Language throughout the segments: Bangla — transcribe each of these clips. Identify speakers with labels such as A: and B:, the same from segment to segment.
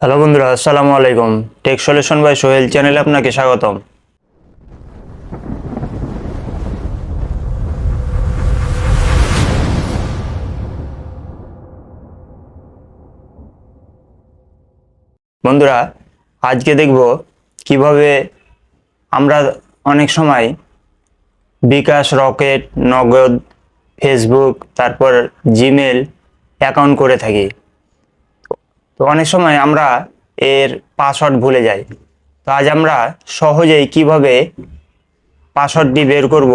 A: হ্যালো বন্ধুরা, আসসালামু আলাইকুম। টেক সলিউশন বাই সোহেল চ্যানেলে আপনাকে স্বাগতম। বন্ধুরা, আজকে দেখব কিভাবে আমরা অনেক সময় বিকাশ, রকেট, নগদ, ফেসবুক, তারপর জিমেল অ্যাকাউন্ট করে থাকি। তো অনেক সময় আমরা এর পাসওয়ার্ড ভুলে যাই। তো আজ আমরা সহজেই কিভাবে পাসওয়ার্ডটি বের করব,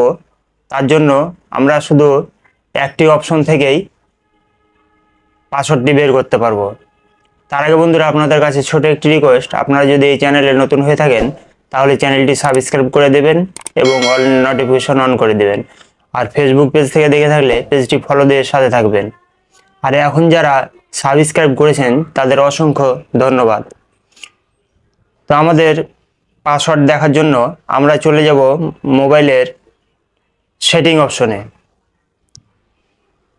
A: তার জন্য আমরা শুধু একটি অপশন থেকেই পাসওয়ার্ডটি বের করতে পারবো। তার আগে বন্ধুরা, আপনাদের কাছে ছোট একটি রিকোয়েস্ট, আপনারা যদি এই চ্যানেলে নতুন হয়ে থাকেন তাহলে চ্যানেলটি সাবস্ক্রাইব করে দেবেন এবং অল নোটিফিকেশন অন করে দেবেন। আর ফেসবুক পেজ থেকে দেখে থাকলে পেজটি ফলো দিয়ে সাথে থাকবেন। আর এখন যারা সাবস্ক্রাইব করেছেন তাদের অসংখ্য ধন্যবাদ। তো আমাদের পাসওয়ার্ড দেখার জন্য আমরা চলে যাব মোবাইলের সেটিং অপশনে।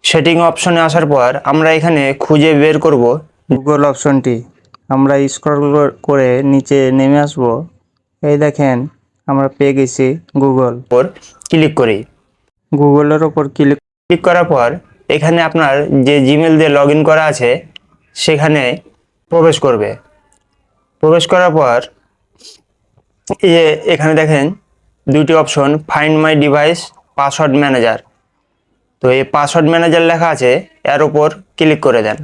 A: সেটিং অপশনে আসার পর আমরা এখানে খুঁজে বের করব গুগল অপশনটি। আমরা স্ক্রল করে নিচে নেমে আসব। এই দেখেন আমরা পেয়ে গেছি গুগল। ওপর ক্লিক করি। গুগলের ওপর ক্লিক করার পর এখানে আপনার যে জিমেল দিয়ে লগ ইন করা আছে সেখানে প্রবেশ করবে। প্রবেশ করার পর এই যে এখানে দেখেন দুটি option, find my device, password manager. তো এই পাসওয়ার্ড ম্যানেজার লেখা আছে, এর উপর ক্লিক করে দেন।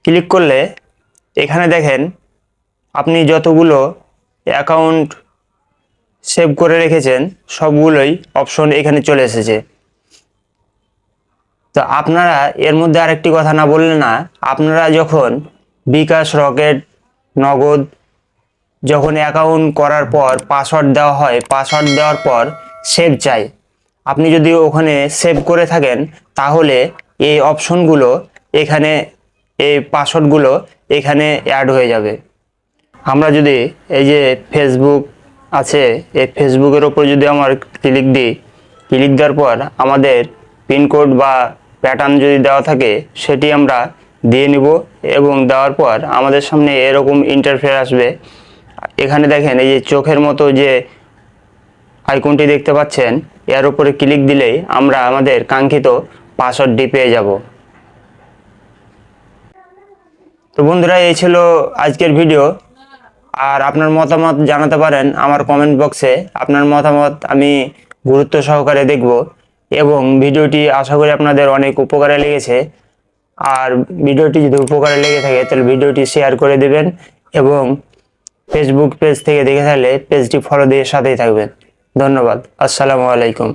A: ক্লিক করলে এখানে দেখেন আপনি যতগুলো অ্যাকাউন্ট সেভ করে রেখেছেন সবগুলোই অপশন এখানে চলে এসেছে। তো আপনারা এর মধ্যে আরেকটি কথা না বললে না, আপনারা যখন বিকাশ, রকেট, নগদ যখন অ্যাকাউন্ট করার পর পাসওয়ার্ড দেওয়া হয়, পাসওয়ার্ড দেওয়ার পর সেভ চাই, আপনি যদি ওখানে সেভ করে থাকেন তাহলে এই অপশনগুলো এখানে, এই পাসওয়ার্ডগুলো এখানে অ্যাড হয়ে যাবে। আমরা যদি এই যে ফেসবুক আছে, এই ফেসবুকের ওপর যদি আমার ক্লিক দিই, ক্লিক দেওয়ার পর আমাদের পিনকোড বা প্যাটার্ন যদি দেওয়া থাকে সেটি আমরা দিয়ে নিব এবং দেওয়ার পর আমাদের সামনে এরকম ইন্টারফেস আসবে। এখানে দেখেন এই যে চোখের মতো যে আইকনটি দেখতে পাচ্ছেন, এর উপরে ক্লিক দিলেই আমরা আমাদের কাঙ্ক্ষিত পাসওয়ার্ডটি পেয়ে যাব। তো বন্ধুরা, এই ছিল আজকের ভিডিও। আর আপনার মতামত জানাতে পারেন আমার কমেন্ট বক্সে। আপনার মতামত আমি গুরুত্ব সহকারে দেখব এবং ভিডিওটি আশা করি আপনাদের অনেক উপকারে লেগেছে। আর ভিডিওটি যদি উপকারে লেগে থাকে তাহলে ভিডিওটি শেয়ার করে দেবেন এবং ফেসবুক পেজ থেকে দেখে থাকলে পেজটি ফলো দিয়ে সাথেই থাকবেন। ধন্যবাদ। আসসালামু আলাইকুম।